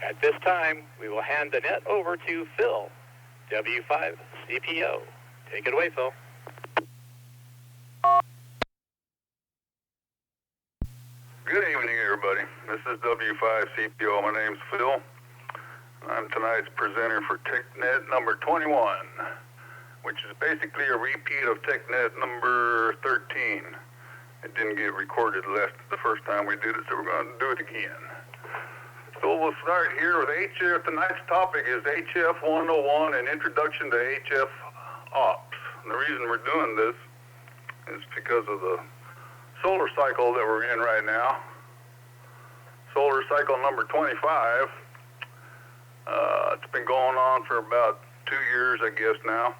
At this time, we will hand the net over to Phil, W5 CPO. Take it away, Phil. Good evening, everybody. This is W5 CPO. My name's Phil. I'm tonight's presenter for Tech Net number 21, which is basically a repeat of Tech Net number 13. It didn't get recorded the first time we did it, so we're going to do it again. So we'll start here with HF. Tonight's topic is HF 101, an introduction to HF ops. And the reason we're doing this is because of the solar cycle that we're in right now. Solar cycle number 25. It's been going on for about 2 years, I guess, now.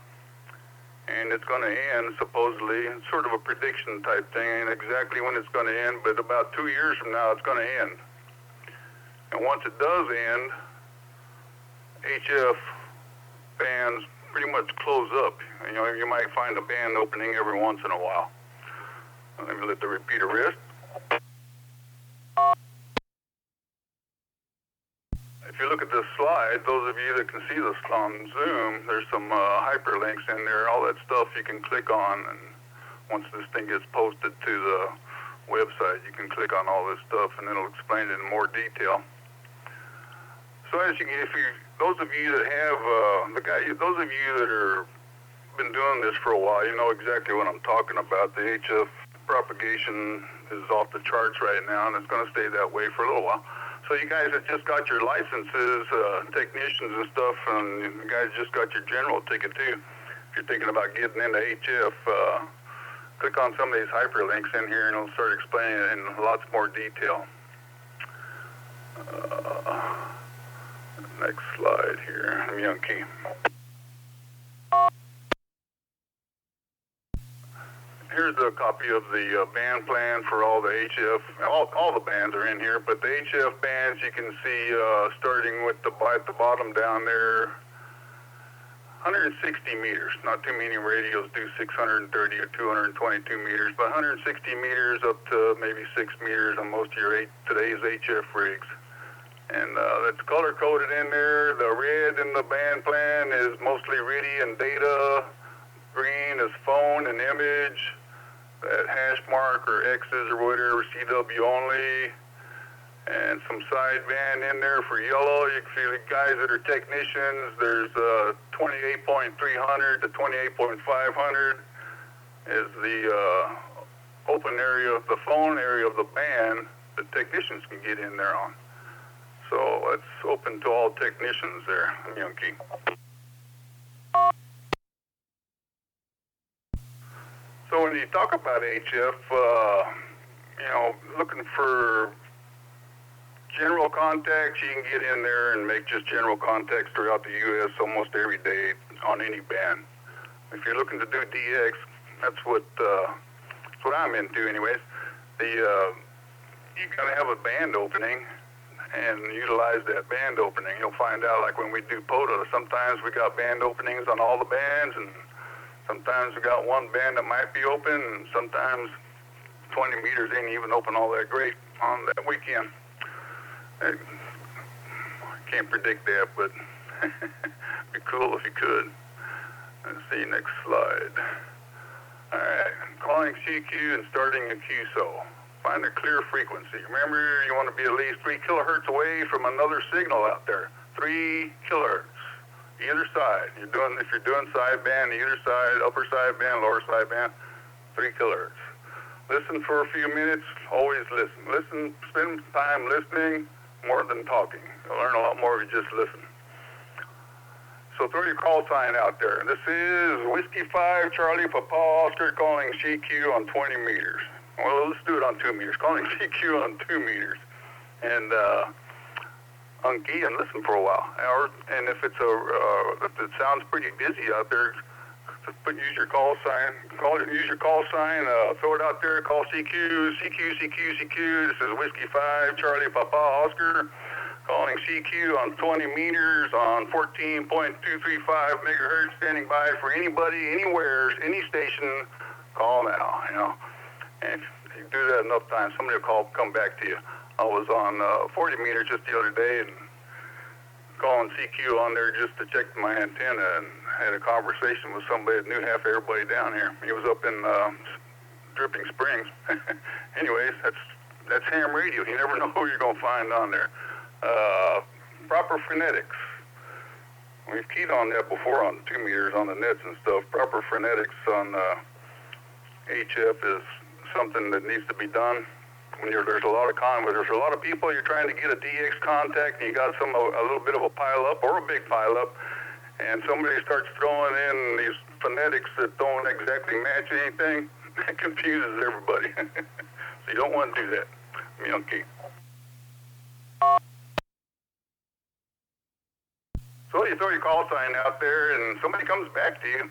And it's going to end, supposedly. It's sort of a prediction type thing. Ain't exactly when it's going to end, but about 2 years from now, it's going to end. And once it does end, HF bands pretty much close up. You know, you might find a band opening every once in a while. Let me let the repeater rest. If you look at this slide, those of you that can see this on Zoom, there's some hyperlinks in there. All that stuff you can click on, and once this thing gets posted to the website, you can click on all this stuff, and it'll explain it in more detail. So those of you that have, those of you that are been doing this for a while, you know exactly what I'm talking about. The HF propagation is off the charts right now, and it's going to stay that way for a little while. So you guys that just got your licenses, technicians and stuff, and you guys just got your general ticket too, if you're thinking about getting into HF, click on some of these hyperlinks in here and it'll start explaining it in lots more detail. Next slide here, I'm young key. Here's a copy of the band plan for all the HF. All the bands are in here, but the HF bands you can see starting with at the bottom down there, 160 meters. Not too many radios do 630 or 222 meters, but 160 meters up to maybe 6 meters on most of your today's HF rigs. And that's color-coded in there. The red in the band plan is mostly RIDI and data. Green is phone and image. That hash mark or X's or whatever, CW only. And some sideband in there for yellow. You can see the guys that are technicians, there's 28.300 to 28.500 is the open area of the phone area of the band that technicians can get in there on. So it's open to all technicians there, Yankee. So when you talk about HF, you know, looking for general contacts, you can get in there and make just general contacts throughout the U.S. almost every day on any band. If you're looking to do DX, that's what I'm into anyways. You gotta have a band opening and utilize that band opening. You'll find out, like when we do POTA, sometimes we got band openings on all the bands, and sometimes we got one band that might be open, and sometimes 20 meters ain't even open all that great on that weekend. I can't predict that, but it'd be cool if you could. Let's see, next slide. All right, calling CQ and starting a QSO. Find a clear frequency. Remember, you want to be at least 3 kilohertz away from another signal out there. 3 kilohertz, either side. If you're doing sideband, either side, upper sideband, lower sideband, 3 kilohertz. Listen for a few minutes. Always listen. Spend time listening more than talking. You'll learn a lot more if you just listen. So throw your call sign out there. This is Whiskey 5 Charlie Papa Oscar calling CQ on 20 meters. Well, let's do it on 2 meters. Calling CQ on 2 meters. And unkey and listen for a while. And if it sounds pretty busy out there, use your call sign. Use your call sign. Throw it out there. Call CQ. This is Whiskey 5 Charlie Papa Oscar calling CQ on 20 meters on 14.235 megahertz. Standing by for anybody, anywhere, any station. Call now. You know. And if you do that enough times, somebody will come back to you. I was on 40 meters just the other day, and calling CQ on there just to check my antenna, and had a conversation with somebody that knew half everybody down here. He was up in Dripping Springs. Anyways, that's ham radio. You never know who you're going to find on there. Proper phonetics. We've keyed on that before on 2 meters on the nets and stuff. Proper phonetics on HF is something that needs to be done. When there's a lot of people, you're trying to get a DX contact, and you got a little bit of a pile up or a big pile up, and somebody starts throwing in these phonetics that don't exactly match anything. It confuses everybody. So you don't want to do that. Okay. So you throw your call sign out there, and somebody comes back to you.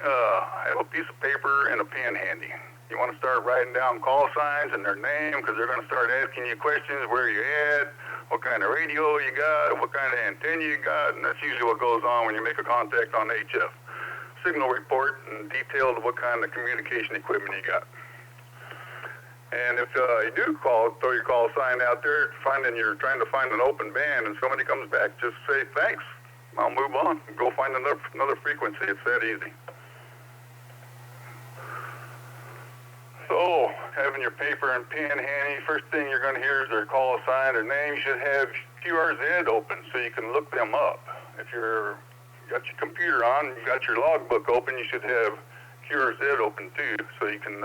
Have a piece of paper and a pen handy. You want to start writing down call signs and their name, because they're going to start asking you questions: where you at, what kind of radio you got, what kind of antenna you got, and that's usually what goes on when you make a contact on HF. Signal report and detail of what kind of communication equipment you got. And if you do throw your call sign out there, you're trying to find an open band, and somebody comes back, just say thanks. I'll move on. Go find another frequency. It's that easy. So, having your paper and pen handy, first thing you're going to hear is their call sign, their name. You should have CRHRC open so you can look them up. If you got your computer on, you got your logbook open, you should have CRHRC open too, so you can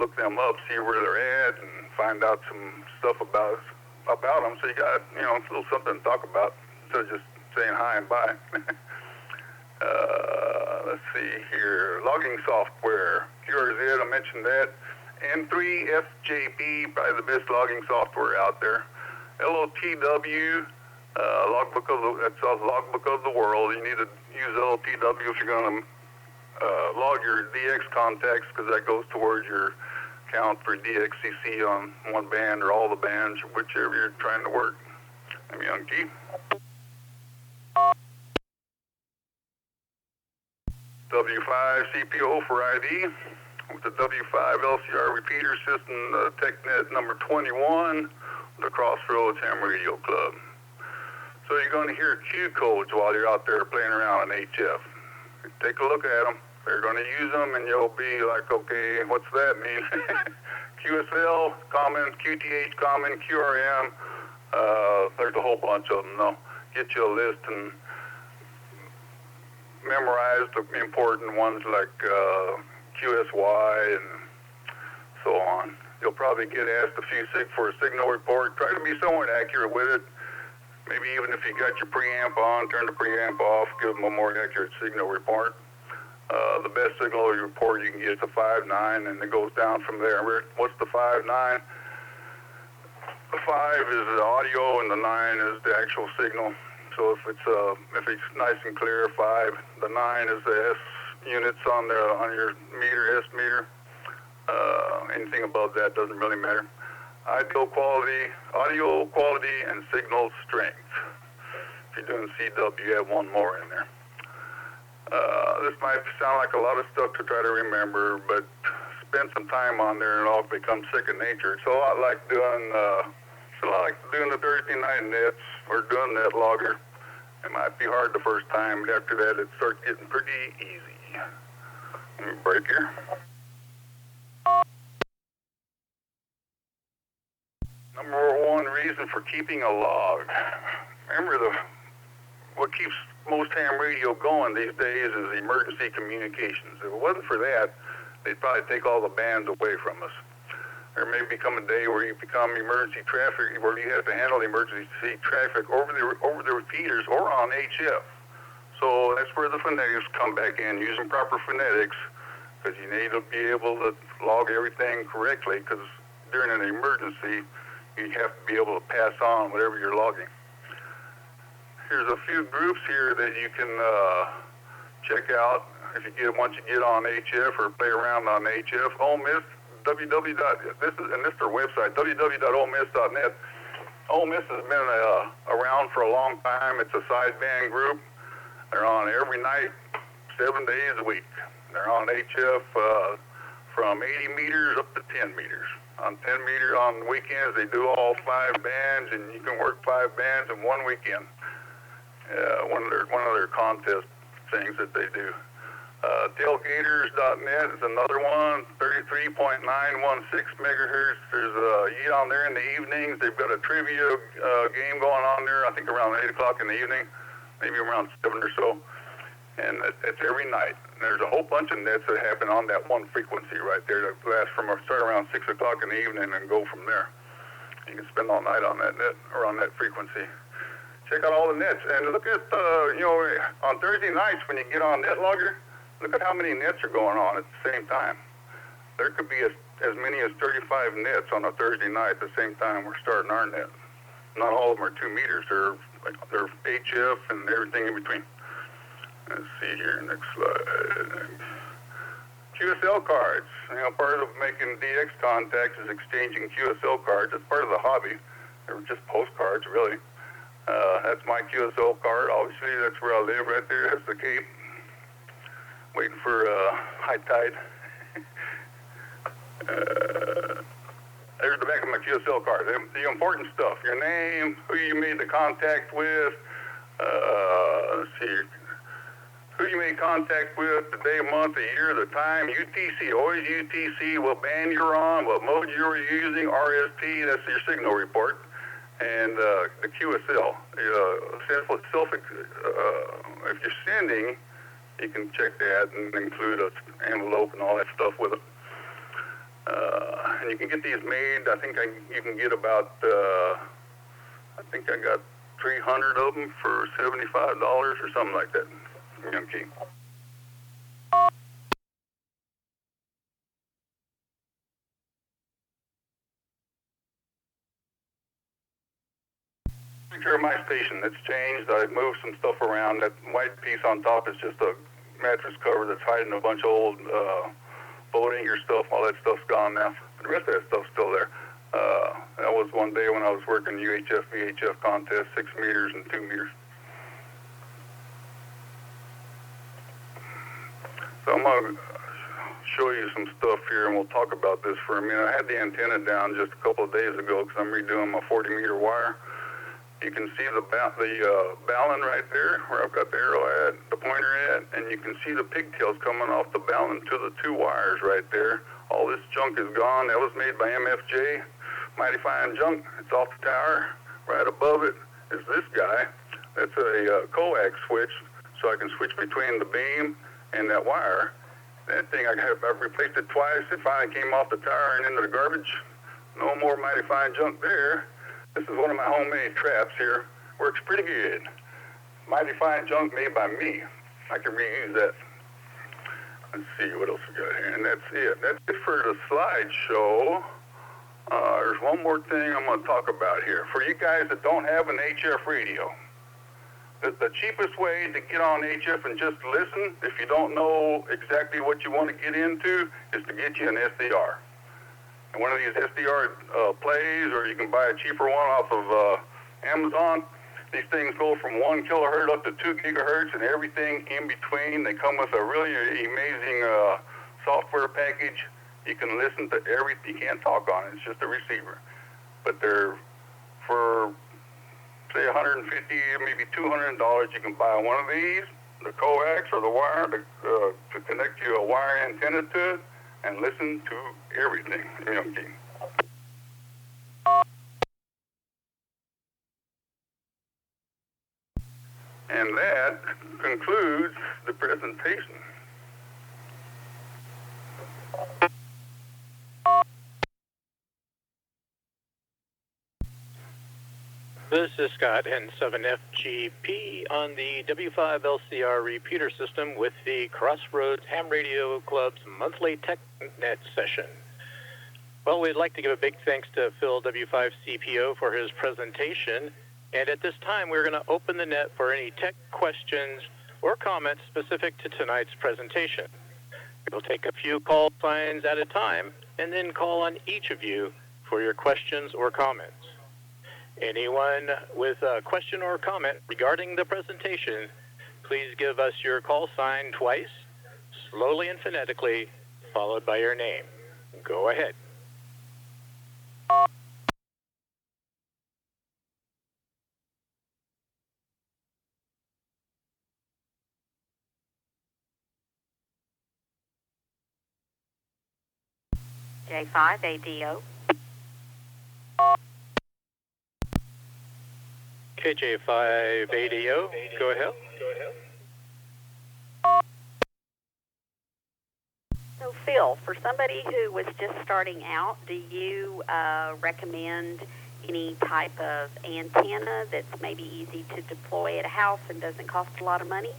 look them up, see where they're at, and find out some stuff about them. So you got a little something to talk about instead of just saying hi and bye. Let's see here. Logging software. CRHRC, I mentioned that. N3FJB, probably the best logging software out there. LOTW, that's the logbook of the world. You need to use LOTW if you're going to log your DX contacts, because that goes towards your count for DXCC on one band or all the bands, whichever you're trying to work. I'm young G. W5 CPO for ID with the W5 LCR repeater system, Tech Net number 21, the Crossroads Ham Radio Club. So you're going to hear Q codes while you're out there playing around on HF. Take a look at them. They're going to use them, and you'll be like, okay, what's that mean? QSL, common, QTH, common, QRM. There's a whole bunch of them, though. Get you a list and memorize the important ones like QSY and so on. You'll probably get asked for a signal report. Try to be somewhat accurate with it. Maybe even if you got your preamp on, turn the preamp off, give them a more accurate signal report. The best signal report you can get is a 5.9, and it goes down from there. What's the 5.9? The 5 is the audio, and the 9 is the actual signal. So if it's nice and clear, 5. The 9 is the S units on your meter, S meter. Anything above that doesn't really matter. Audio quality, and signal strength. If you're doing CW, add one more in there. This might sound like a lot of stuff to try to remember, but spend some time on there and it'll become second nature. It's a lot like doing the Thursday night nets or doing that logger. It might be hard the first time, but after that it starts getting pretty easy. Let me break here. Number one reason for keeping a log. Remember, what keeps most ham radio going these days is emergency communications. If it wasn't for that, they'd probably take all the bands away from us. There may become a day where you become emergency traffic, where you have to handle emergency traffic over the repeaters or on HF. So that's where the phonetics come back in, using proper phonetics, because you need to be able to log everything correctly, because during an emergency, you have to be able to pass on whatever you're logging. Here's a few groups here that you can check out once you get on HF or play around on HF. Ole Miss, this is their website, www.olemiss.net. Ole Miss has been around for a long time. It's a sideband group. They're on every night, 7 days a week. They're on HF from 80 meters up to 10 meters. On 10 meters on weekends, they do all 5 bands, and you can work 5 bands in one weekend. one of their contest things that they do. Tailgaters.net is another one, 33.916 megahertz. There's you get on there in the evenings. They've got a trivia game going on there, I think around 8 o'clock in the evening, maybe around 7 or so. And it's every night. And there's a whole bunch of nets that happen on that one frequency right there that last start around 6 o'clock in the evening and go from there. You can spend all night on that net or on that frequency. Check out all the nets and look at, on Thursday nights when you get on NetLogger, look at how many nets are going on at the same time. There could be as many as 35 nets on a Thursday night at the same time we're starting our net. Not all of them are 2 meters. They're HF and everything in between. Let's see here, next slide. QSL cards. Part of making DX contacts is exchanging QSL cards. It's part of the hobby. They were just postcards, really. That's my QSL card. Obviously, that's where I live right there. That's the Cape. Waiting for high tide. There's the back of my QSL card. The important stuff. Your name, who you made the contact with. Let's see here. Who you made contact with, the day, month, the year, the time, UTC, always UTC, what band you're on, what mode you were using, RST, that's your signal report, and the QSL. If you're sending, you can check that and include an envelope and all that stuff with it. And you can get these made. I think you can get about, I think I got 300 of them for $75 or something like that. Okay. Picture of my station. It's changed. I moved some stuff around. That white piece on top is just a mattress cover that's hiding a bunch of old boat anchor stuff. All that stuff's gone now. But the rest of that stuff's still there. That was one day when I was working UHF, VHF contest, 6 meters and 2 meters. So I'm going to show you some stuff here, and we'll talk about this for a minute. I had the antenna down just a couple of days ago because I'm redoing my 40-meter wire. You can see the balun right there, where I've got the arrow at, the pointer at, and you can see the pigtails coming off the balun to the 2 wires right there. All this junk is gone. That was made by MFJ, mighty fine junk. It's off the tower. Right above it is this guy. That's a coax switch, so I can switch between the beam and that wire. That thing, I've replaced it twice. It finally came off the tower and into the garbage. No more mighty fine junk there. This is one of my homemade traps here. Works pretty good. Mighty fine junk made by me. I can reuse that. Let's see what else we got here. And that's it. That's it for the slideshow. There's one more thing I'm going to talk about here. For you guys that don't have an HF radio, the cheapest way to get on HF and just listen, if you don't know exactly what you want to get into, is to get you an SDR. And one of these SDR plays, or you can buy a cheaper one off of Amazon. These things go from 1 kilohertz up to 2 gigahertz and everything in between. They come with a really amazing software package. You can listen to everything. You can't talk on it. It's just a receiver. But they're for say $150, maybe $200, you can buy one of these, the coax or the wire, to connect you a wire antenna to it and listen to everything. And that concludes the presentation. This is Scott, N7FGP on the W5LCR repeater system with the Crossroads Ham Radio Club's monthly Tech Net session. Well, we'd like to give a big thanks to Phil W5CPO for his presentation. And at this time, we're going to open the net for any tech questions or comments specific to tonight's presentation. We'll take a few call signs at a time and then call on each of you for your questions or comments. Anyone with a question or comment regarding the presentation, please give us your call sign twice, slowly and phonetically, followed by your name. Go ahead. KJ5ADO. KJ5ADO, go ahead. So, Phil, for somebody who was just starting out, do you recommend any type of antenna that's maybe easy to deploy at a house and doesn't cost a lot of money?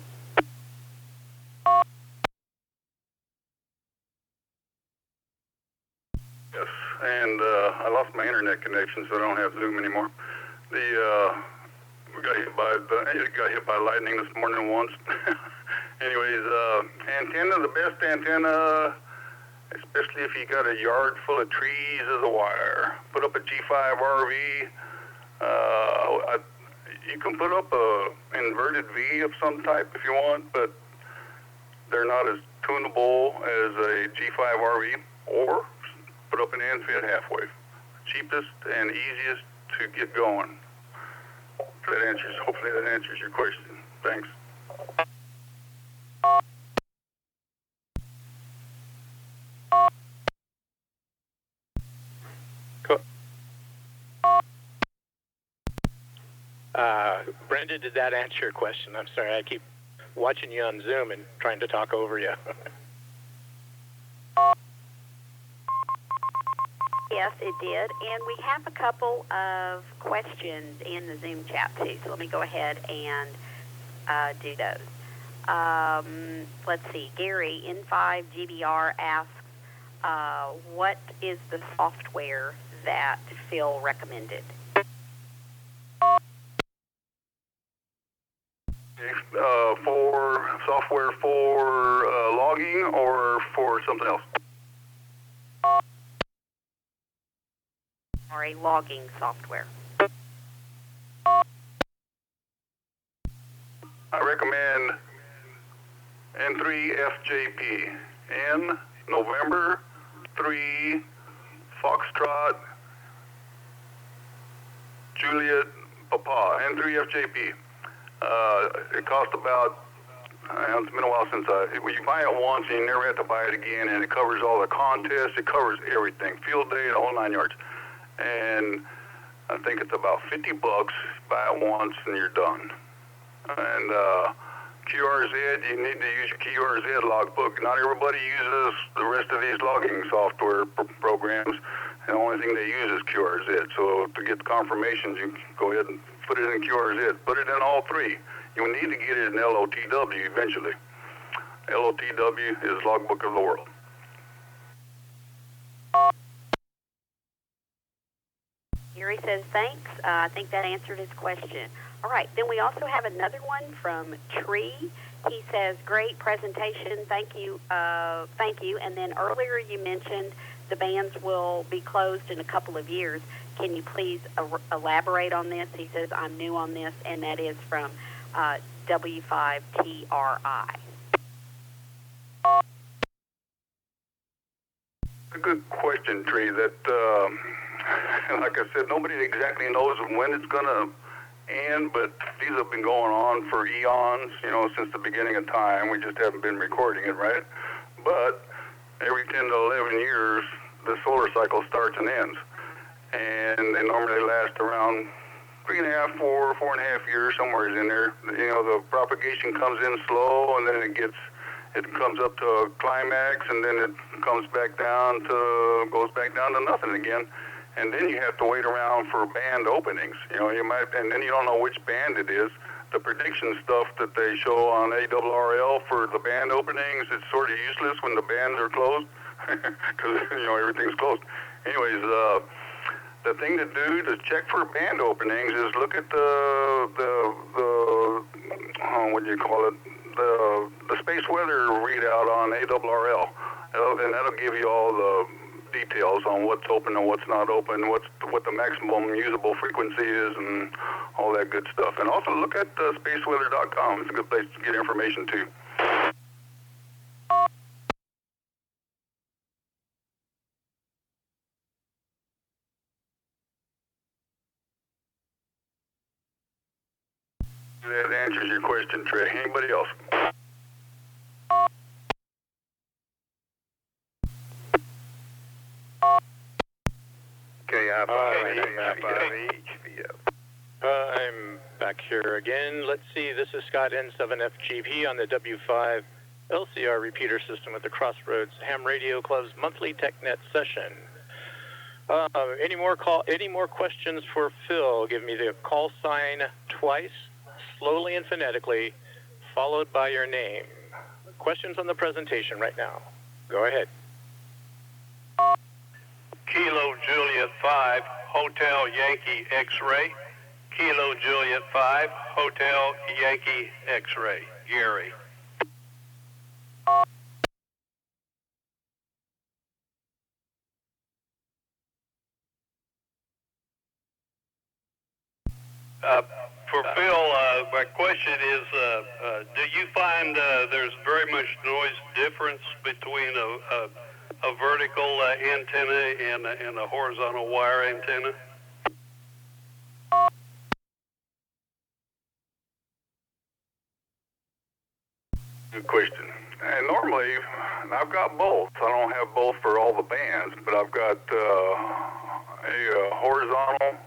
Yes, and I lost my internet connection, so I don't have Zoom anymore. We got hit by lightning this morning once. Anyways, antenna, the best antenna, especially if you got a yard full of trees, is a wire. Put up a G5RV. You can put up a inverted V of some type if you want, but they're not as tunable as a G5RV, or put up an end-fed half wave. Cheapest and easiest to get going. Hopefully that answers your question. Thanks. Cool. Brenda, did that answer your question? I'm sorry, I keep watching you on Zoom and trying to talk over you. Yes, it did. And we have a couple of questions in the Zoom chat, too. So let me go ahead and do those. Let's see. Gary, N5GBR asks, what is the software that Phil recommended? For software for logging or for something else? Or a logging software? I recommend N3FJP. N, November, 3, Foxtrot, Juliet, Papa. N3FJP. It costs about, it's been a while since you buy it once and you never have to buy it again, and it covers all the contests, it covers everything, field day, the whole 9 yards. And I think it's about $50, buy it once and you're done. And QRZ, you need to use your QRZ logbook. Not everybody uses the rest of these logging software programs. The only thing they use is QRZ. So to get confirmations, you go ahead and put it in QRZ. Put it in all three. You need to get it in LOTW eventually. LOTW is Logbook of the World. Gary says thanks. I think that answered his question. All right, then we also have another one from Tree. He says, great presentation, thank you. And then earlier you mentioned the bands will be closed in a couple of years. Can you please elaborate on this? He says, I'm new on this, and that is from W5TRI. A good question, Tree. That, like I said, nobody exactly knows when it's going to end, but these have been going on for eons, since the beginning of time. We just haven't been recording it, right? But every 10 to 11 years, the solar cycle starts and ends. And they normally last around 3.5, 4.5 years, somewhere in there. The propagation comes in slow, and then it comes up to a climax, and then it goes back down to nothing again. And then you have to wait around for band openings. And then you don't know which band it is. The prediction stuff that they show on ARRL for the band openings, it's sort of useless when the bands are closed, because everything's closed. Anyways, the thing to do to check for band openings is look at the space weather readout on ARRL, and that'll give you all the details on what's open and what's not open, what the maximum usable frequency is, and all that good stuff. And also look at spaceweather.com. It's a good place to get information too. That answers your question, Trey. Anybody else? I'm back here again. Let's see. This is Scott N7FGP on the W5 LCR repeater system with the Crossroads Ham Radio Club's monthly Tech Net session. Any more questions for Phil? Give me the call sign twice, slowly and phonetically, followed by your name. Questions on the presentation right now. Go ahead. Kilo Juliet 5, Hotel Yankee X-Ray. Kilo Juliet 5, Hotel Yankee X-Ray. Gary. For Phil, my question is, do you find there's very much noise difference between a vertical antenna and a horizontal wire antenna? Good question. And normally, I've got both. I don't have both for all the bands, but I've got a horizontal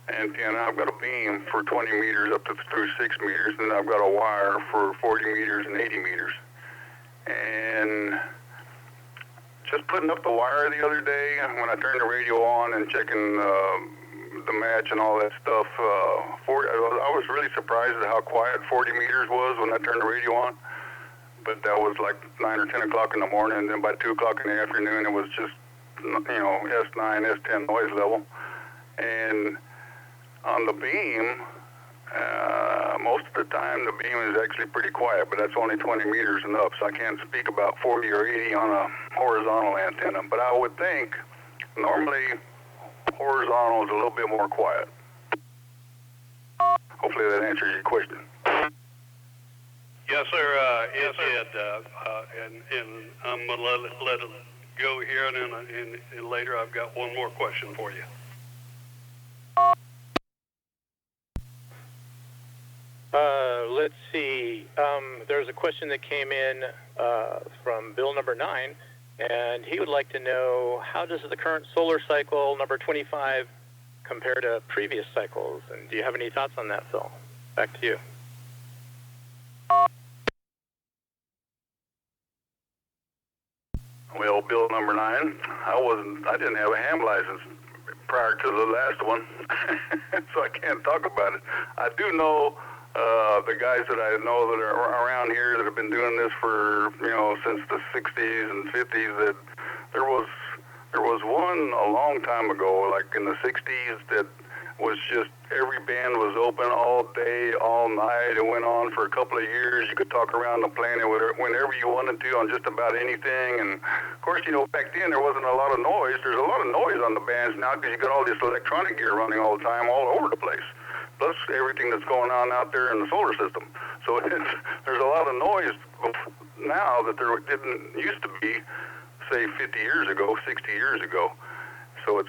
antenna. I've got a beam for 20 meters up to through 6 meters, and I've got a wire for 40 meters and 80 meters. And just putting up the wire the other day, when I turned the radio on and checking the match and all that stuff, I was really surprised at how quiet 40 meters was when I turned the radio on. But that was like 9 or 10 o'clock in the morning, and then by 2 o'clock in the afternoon, it was just, S9, S10 noise level. And on the beam, most of the time the beam is actually pretty quiet, but that's only 20 meters and up, so I can't speak about 40 or 80 on a horizontal antenna. But I would think normally horizontal is a little bit more quiet. Hopefully that answers your question. Yes, sir. It did. And I'm going to let it go here, and later I've got one more question for you. Let's see. There's a question that came in from Bill number 9, and he would like to know, how does the current solar cycle number 25 compare to previous cycles? And do you have any thoughts on that, Phil? Back to you. Well, Bill number 9, I didn't have a ham license prior to the last one, so I can't talk about it. I do know the guys that I know that are around here that have been doing this for, since the 60s and 50s, that there was one a long time ago, like in the 60s, that was just every band was open all day, all night. It went on for a couple of years. You could talk around the planet whenever you wanted to on just about anything. And of course, back then there wasn't a lot of noise. There's a lot of noise on the bands now because you got all this electronic gear running all the time, all over the place. Plus everything that's going on out there in the solar system. So there's a lot of noise now that there didn't used to be, say 50 years ago, 60 years ago. So it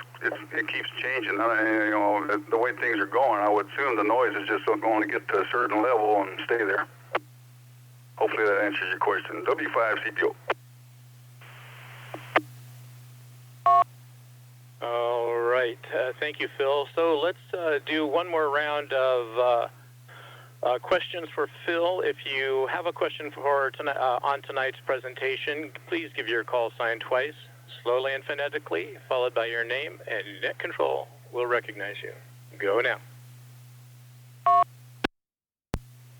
keeps changing. The way things are going, I would assume the noise is just going to get to a certain level and stay there. Hopefully that answers your question. W5 CPO. All right. Thank you, Phil. So let's do one more round of questions for Phil. If you have a question for on tonight's presentation, please give your call sign twice, slowly and phonetically, followed by your name, and Net Control will recognize you. Go now.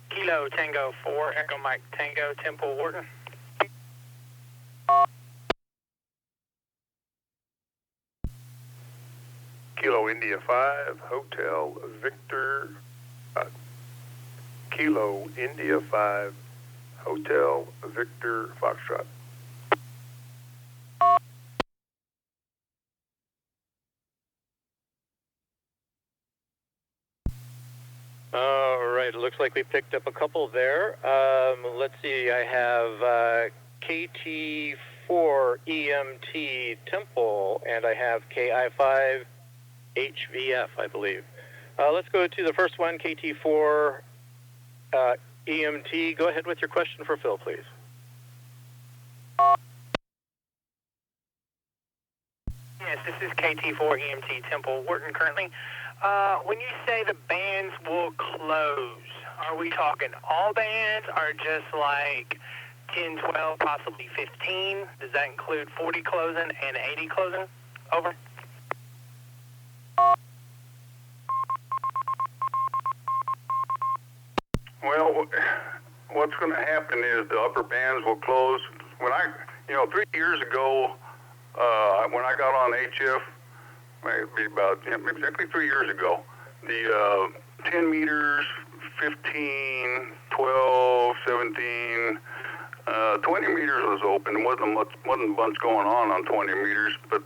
Kilo Tango 4, Echo Mike Tango, Temple Wharton. Kilo India 5, Hotel Victor. Kilo India 5, Hotel Victor Foxtrot. All right, it looks like we picked up a couple there. Let's see, I have KT4 EMT Temple, and I have KI5 HVF, I believe. Let's go to the first one, KT4 EMT. Go ahead with your question for Phil, please. Yes, this is KT4 EMT Temple Wharton currently. When you say the bands will close, are we talking all bands or just like 10, 12, possibly 15? Does that include 40 closing and 80 closing? Over. Well, what's going to happen is the upper bands will close. When 3 years ago, when I got on HF, maybe about exactly 3 years ago, the 10 meters, 15, 12, 17, 20 meters was open. Wasn't a bunch going on 20 meters, but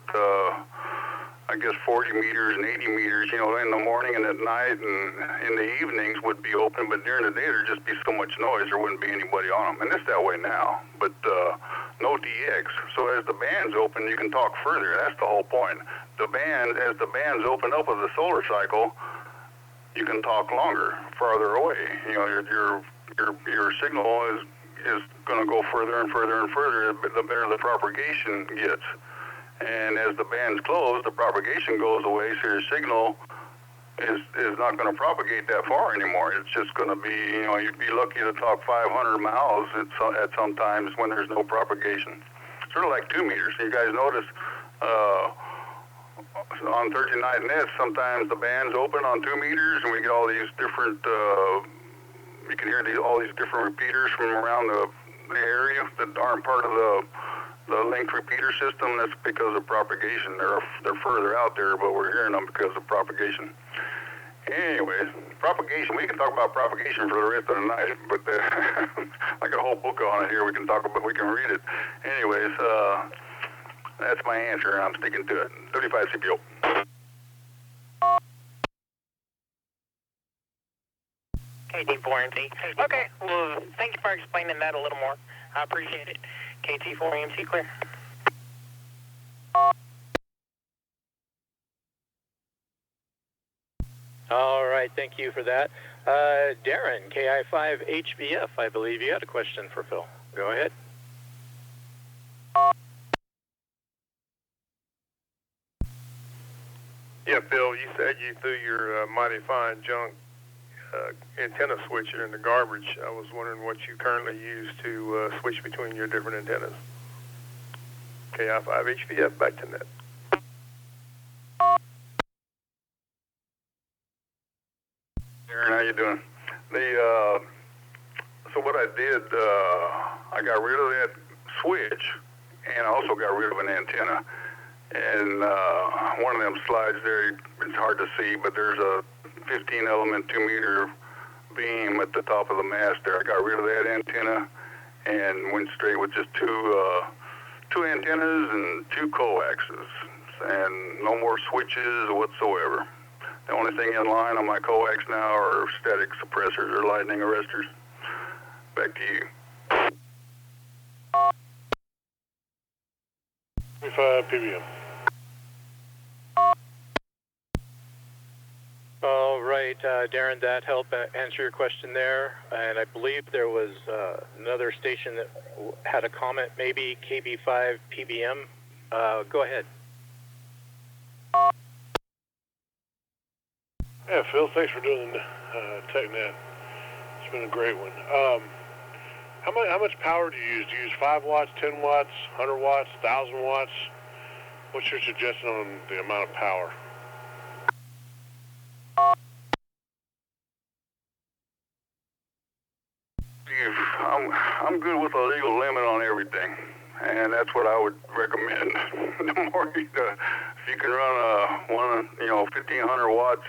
I guess 40 meters and 80 meters, in the morning and at night and in the evenings would be open, but during the day there'd just be so much noise there wouldn't be anybody on them. And it's that way now, but no DX. So as the bands open, you can talk further. That's the whole point. As the bands open up with the solar cycle, you can talk longer, farther away. Your signal is going to go further and further and further, the better the propagation gets. And as the bands close, the propagation goes away, so your signal is not going to propagate that far anymore. It's just going to be, you'd be lucky to talk 500 miles at some times when there's no propagation. Sort of like 2 meters. You guys notice on Thursday night nets, sometimes the band's open on 2 meters, and we get all these different, you can hear all these different repeaters from around the area that aren't part of the linked repeater system. That's because of propagation. They're further out there, but we're hearing them because of propagation. Anyways, propagation, we can talk about propagation for the rest of the night, but I got a whole book on it here we can talk about, we can read it. Anyways, that's my answer, and I'm sticking to it. 35 CPO. KT4MC. Okay, well, thank you for explaining that a little more. I appreciate it. KT4MC clear. All right, thank you for that. Darren, KI5HBF, I believe you had a question for Phil. Go ahead. Yeah, Phil, you said you threw your mighty fine junk antenna switcher in the garbage. I was wondering what you currently use to switch between your different antennas. KI5HBF, back to net. Aaron, how you doing? So what I did, I got rid of that switch, and I also got rid of an antenna. And one of them slides there, it's hard to see, but there's a 15-element 2-meter beam at the top of the mast there. I got rid of that antenna and went straight with just two antennas and 2 coaxes, and no more switches whatsoever. The only thing in line on my coax now are static suppressors or lightning arresters. Back to you. 25 PBM. All right, Darren, that helped answer your question there. And I believe there was another station that had a comment, maybe KB5 PBM. Go ahead. Yeah, Phil, thanks for doing Tech Net. It's been a great one. How much power do you use? Do you use 5 watts, 10 watts, 100 watts, 1,000 watts? What's your suggestion on the amount of power? I'm good with a legal limit on everything, and that's what I would recommend. The more if you can run 1,500 watts,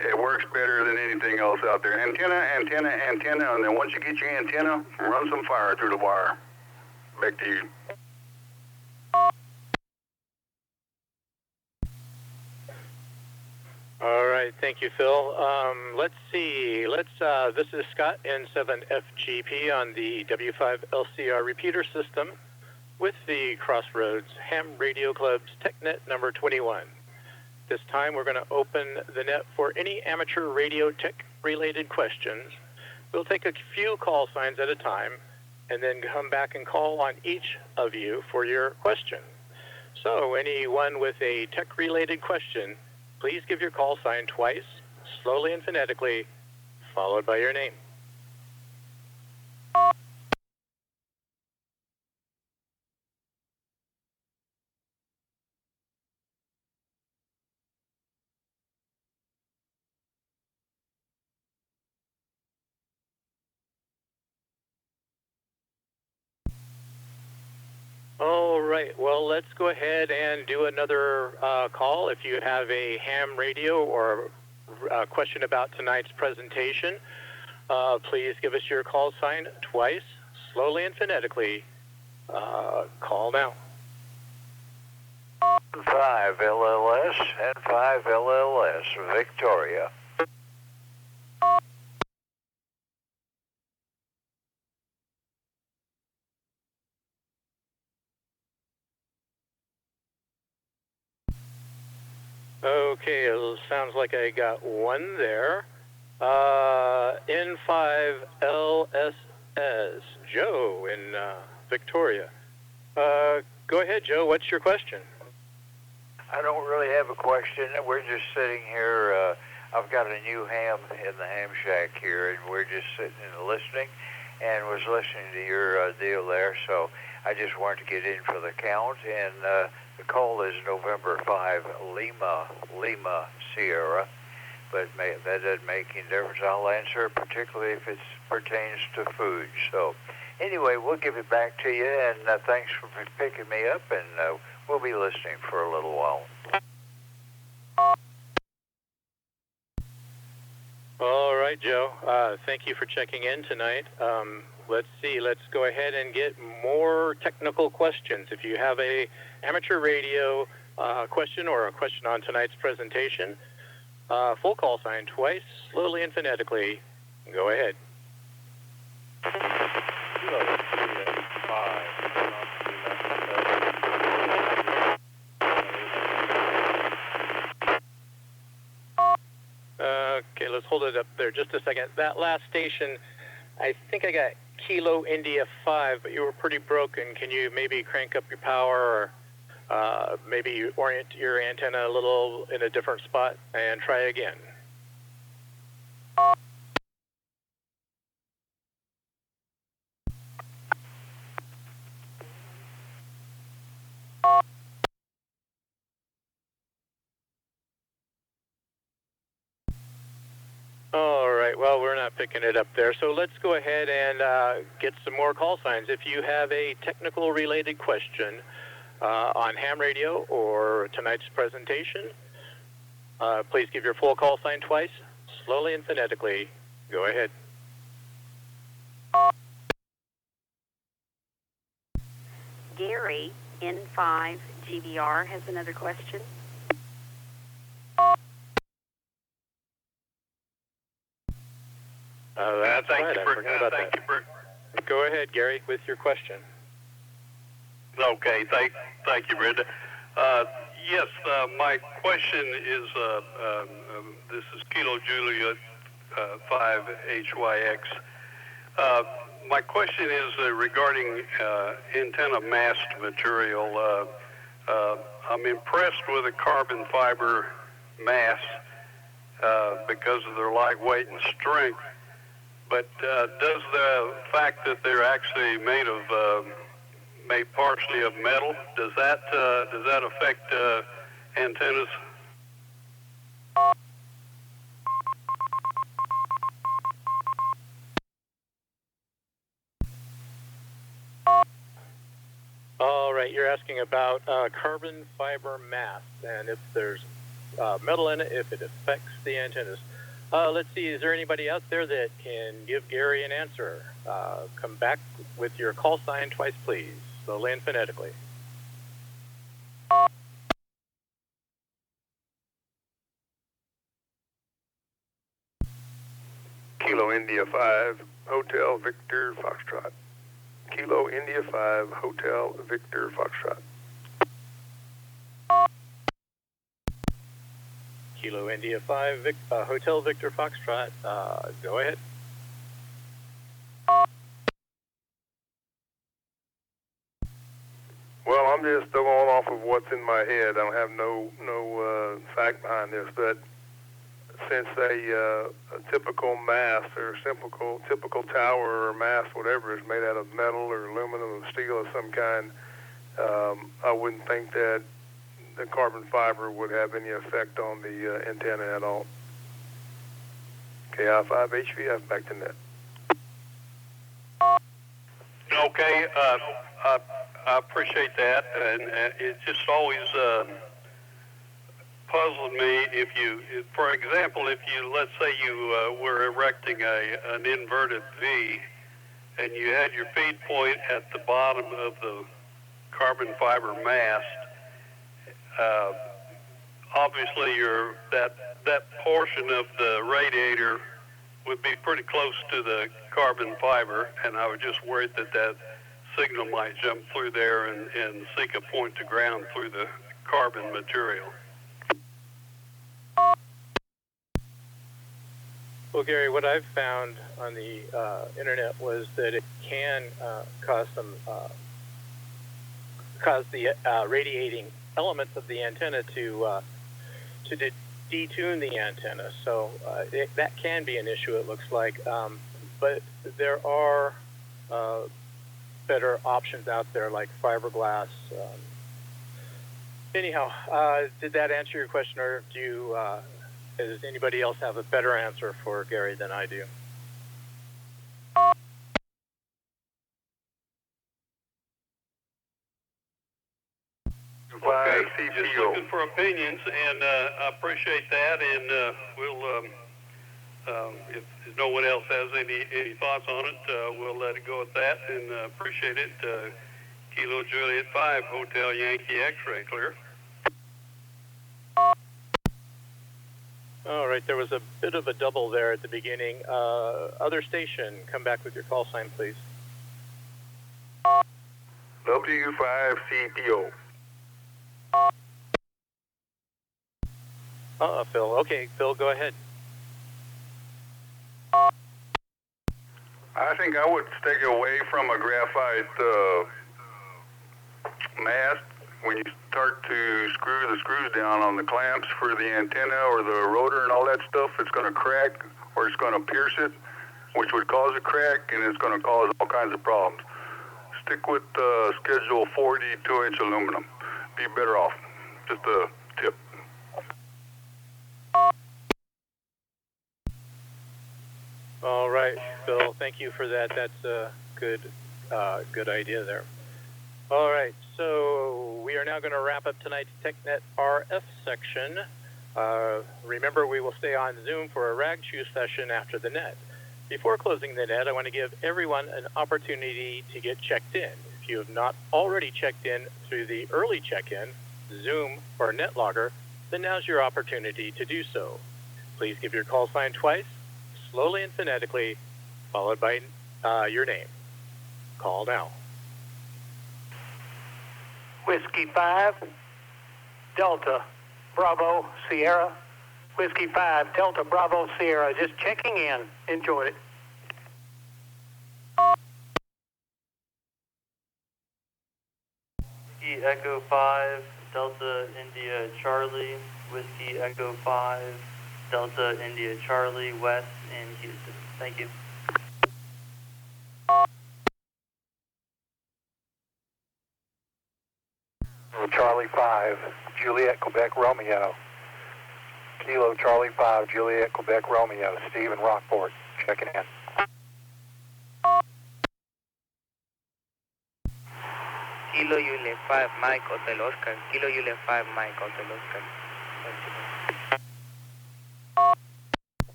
it works better than anything else out there. Antenna, and then once you get your antenna, run some fire through the wire. Back to you. All right, thank you, Phil. Let's see. This is Scott, N7FGP on the W5 LCR repeater system with the Crossroads Ham Radio Club's Tech Net number 21. This time we're going to open the net for any amateur radio tech-related questions. We'll take a few call signs at a time and then come back and call on each of you for your question. So anyone with a tech-related question, please give your call sign twice, slowly and phonetically, followed by your name. All right, well, let's go ahead and do another call. If you have a ham radio or a question about tonight's presentation, please give us your call sign twice, slowly and phonetically. Call now. 5 LLS and 5 LLS, Victoria. Okay, it sounds like I got one there. N5LSS, Joe in Victoria. Go ahead, Joe. What's your question? I don't really have a question. We're just sitting here. I've got a new ham in the ham shack here, and we're just sitting and listening, and was listening to your deal there. So I just wanted to get in for the count, and the call is November 5, Lima, Sierra. But that doesn't make any difference. I'll answer, particularly if it pertains to food. So anyway, we'll give it back to you, and thanks for picking me up, and we'll be listening for a little while. All right, Joe. Thank you for checking in tonight. Let's see. Let's go ahead and get more technical questions. If you have a amateur radio question or a question on tonight's presentation, full call sign twice, slowly and phonetically. Go ahead. Okay, let's hold it up there just a second. That last station, I think I got Kilo India 5, but you were pretty broken. Can you maybe crank up your power, or maybe orient your antenna a little in a different spot and try again? All right, well, we're not picking it up there, so let's go ahead and get some more call signs. If you have a technical related question on ham radio or tonight's presentation, please give your full call sign twice, slowly and phonetically. Go ahead. Gary, N5 GBR, has another question. That's thank right. you, I Bert. forgot about Thank that. you, Bert. Go ahead, Gary, with your question. Okay, thank you, Brenda. Yes, my question is, this is Kilo Juliet 5HYX. My question is regarding antenna mast material. I'm impressed with the carbon fiber masts because of their lightweight and strength. But does the fact that they're actually made partially of metal, does that affect antennas? All right, you're asking about carbon fiber masts and if there's metal in it, if it affects the antennas. Let's see, is there anybody out there that can give Gary an answer? Come back with your call sign twice, please, slowly and phonetically. Kilo India 5, Hotel Victor Foxtrot. Kilo India 5, Hotel Victor Foxtrot. Kilo India 5, Hotel Victor Foxtrot. Go ahead. Well, I'm I'm just going off of what's in my head. I don't have no fact behind this, but since a typical mast or typical tower or mast, whatever, is made out of metal or aluminum or steel of some kind, I wouldn't think that the carbon fiber would have any effect on the antenna at all. KI5 HVF, back to net. Okay, I appreciate that, and it just always puzzled me for example, if you, let's say you were erecting an inverted V, and you had your feed point at the bottom of the carbon fiber mast, obviously that portion of the radiator would be pretty close to the carbon fiber, and I was just worried that signal might jump through there and seek a point to ground through the carbon material. Well, Gary, what I've found on the internet was that it can cause the radiating elements of the antenna to detune the antenna. So that can be an issue, it looks like. But there are better options out there like fiberglass. Anyhow, did that answer your question, or does anybody else have a better answer for Gary than I do? Okay, just looking for opinions, and I appreciate that, and we'll, if no one else has any thoughts on it, we'll let it go at that, and appreciate it. Kilo Juliet 5, Hotel Yankee X-ray, clear. All right, there was a bit of a double there at the beginning. Other station, come back with your call sign, please. W5CPO. Phil. Okay, Phil, go ahead. I think I would stay away from a graphite mast. When you start to screw the screws down on the clamps for the antenna or the rotor and all that stuff, it's going to crack or it's going to pierce it, which would cause a crack, and it's going to cause all kinds of problems. Stick with Schedule 40 2-inch aluminum. Be better off. Just a tip. All right, Phil, thank you for that. That's a good idea there. All right, so we are now going to wrap up tonight's TechNet RF section. Remember, we will stay on Zoom for a rag chew session after the net. Before closing the net, I want to give everyone an opportunity to get checked in. If you have not already checked in through the early check-in, Zoom, or NetLogger, then now's your opportunity to do so. Please give your call sign twice, slowly and phonetically, followed by your name. Call now. Whiskey 5, Delta, Bravo, Sierra. Whiskey 5, Delta, Bravo, Sierra. Just checking in. Enjoy it. Whiskey Echo 5, Delta, India, Charlie. Whiskey Echo 5, Delta, India, Charlie, West in Houston. Thank you. Charlie 5, Juliet, Quebec, Romeo. Kilo Charlie 5, Juliet, Quebec, Romeo. Steve in Rockport, checking in. Kilo Juliet 5, Mike, Hotel Oscar. Kilo Juliet 5, Mike, Hotel Oscar.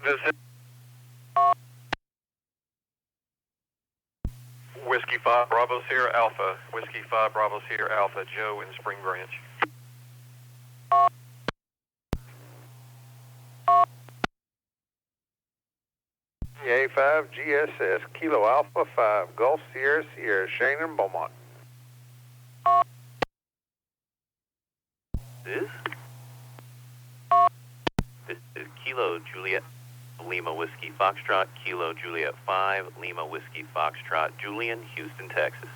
This is Whiskey 5 Bravo Sierra Alpha. Whiskey 5 Bravo Sierra Alpha. Joe in Spring Branch. A5 GSS, Kilo Alpha 5, Gulf Sierra Sierra, Shane and Beaumont. This is Kilo Juliet Lima Whiskey Foxtrot, Kilo Juliet 5, Lima Whiskey Foxtrot, Julian, Houston, Texas.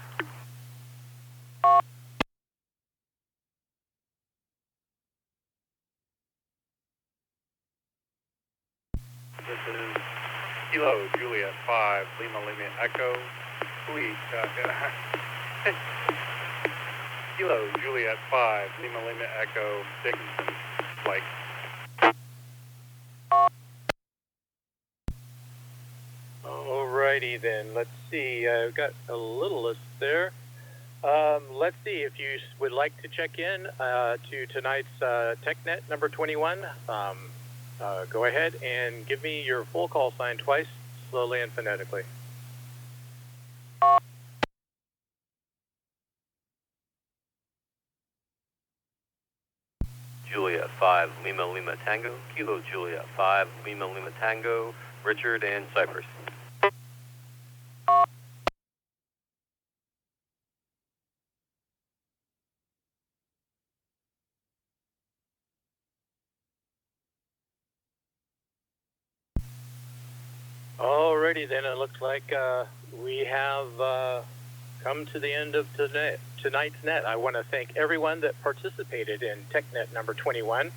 This is Kilo Juliet 5, Lima Lima Echo, Kilo Juliet 5, Lima Lima Echo, Dickinson, flight. Alrighty then, let's see, I've got a little list there. Let's see, if you would like to check in to tonight's Tech Net number 21, go ahead and give me your full call sign twice, slowly and phonetically. Juliet 5, Lima Lima Tango, Kilo Juliet 5, Lima Lima Tango, Richard and Cypress. Alrighty then, it looks like we have come to the end of tonight's net. I want to thank everyone that participated in TechNet number 21.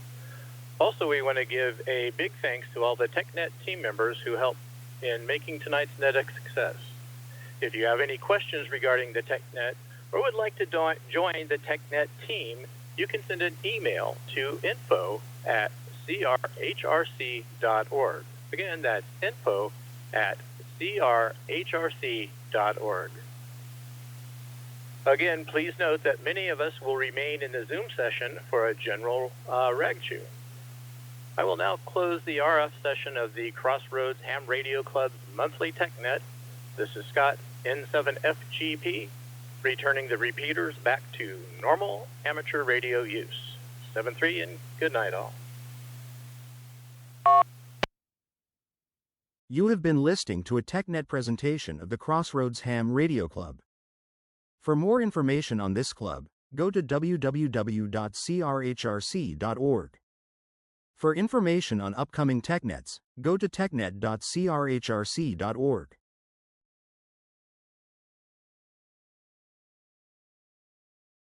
Also, we want to give a big thanks to all the TechNet team members who helped in making tonight's net a success. If you have any questions regarding the TechNet or would like to join the TechNet team, you can send an email to info@crhrc.org. Again, that's info@crhrc.org. Again, please note that many of us will remain in the Zoom session for a general rag chew. I will now close the RF session of the Crossroads Ham Radio Club's monthly TechNet. This is Scott, N7FGP, returning the repeaters back to normal amateur radio use. 7-3 and good night all. You have been listening to a TechNet presentation of the Crossroads Ham Radio Club. For more information on this club, go to www.crhrc.org. For information on upcoming TechNets, go to technet.crhrc.org.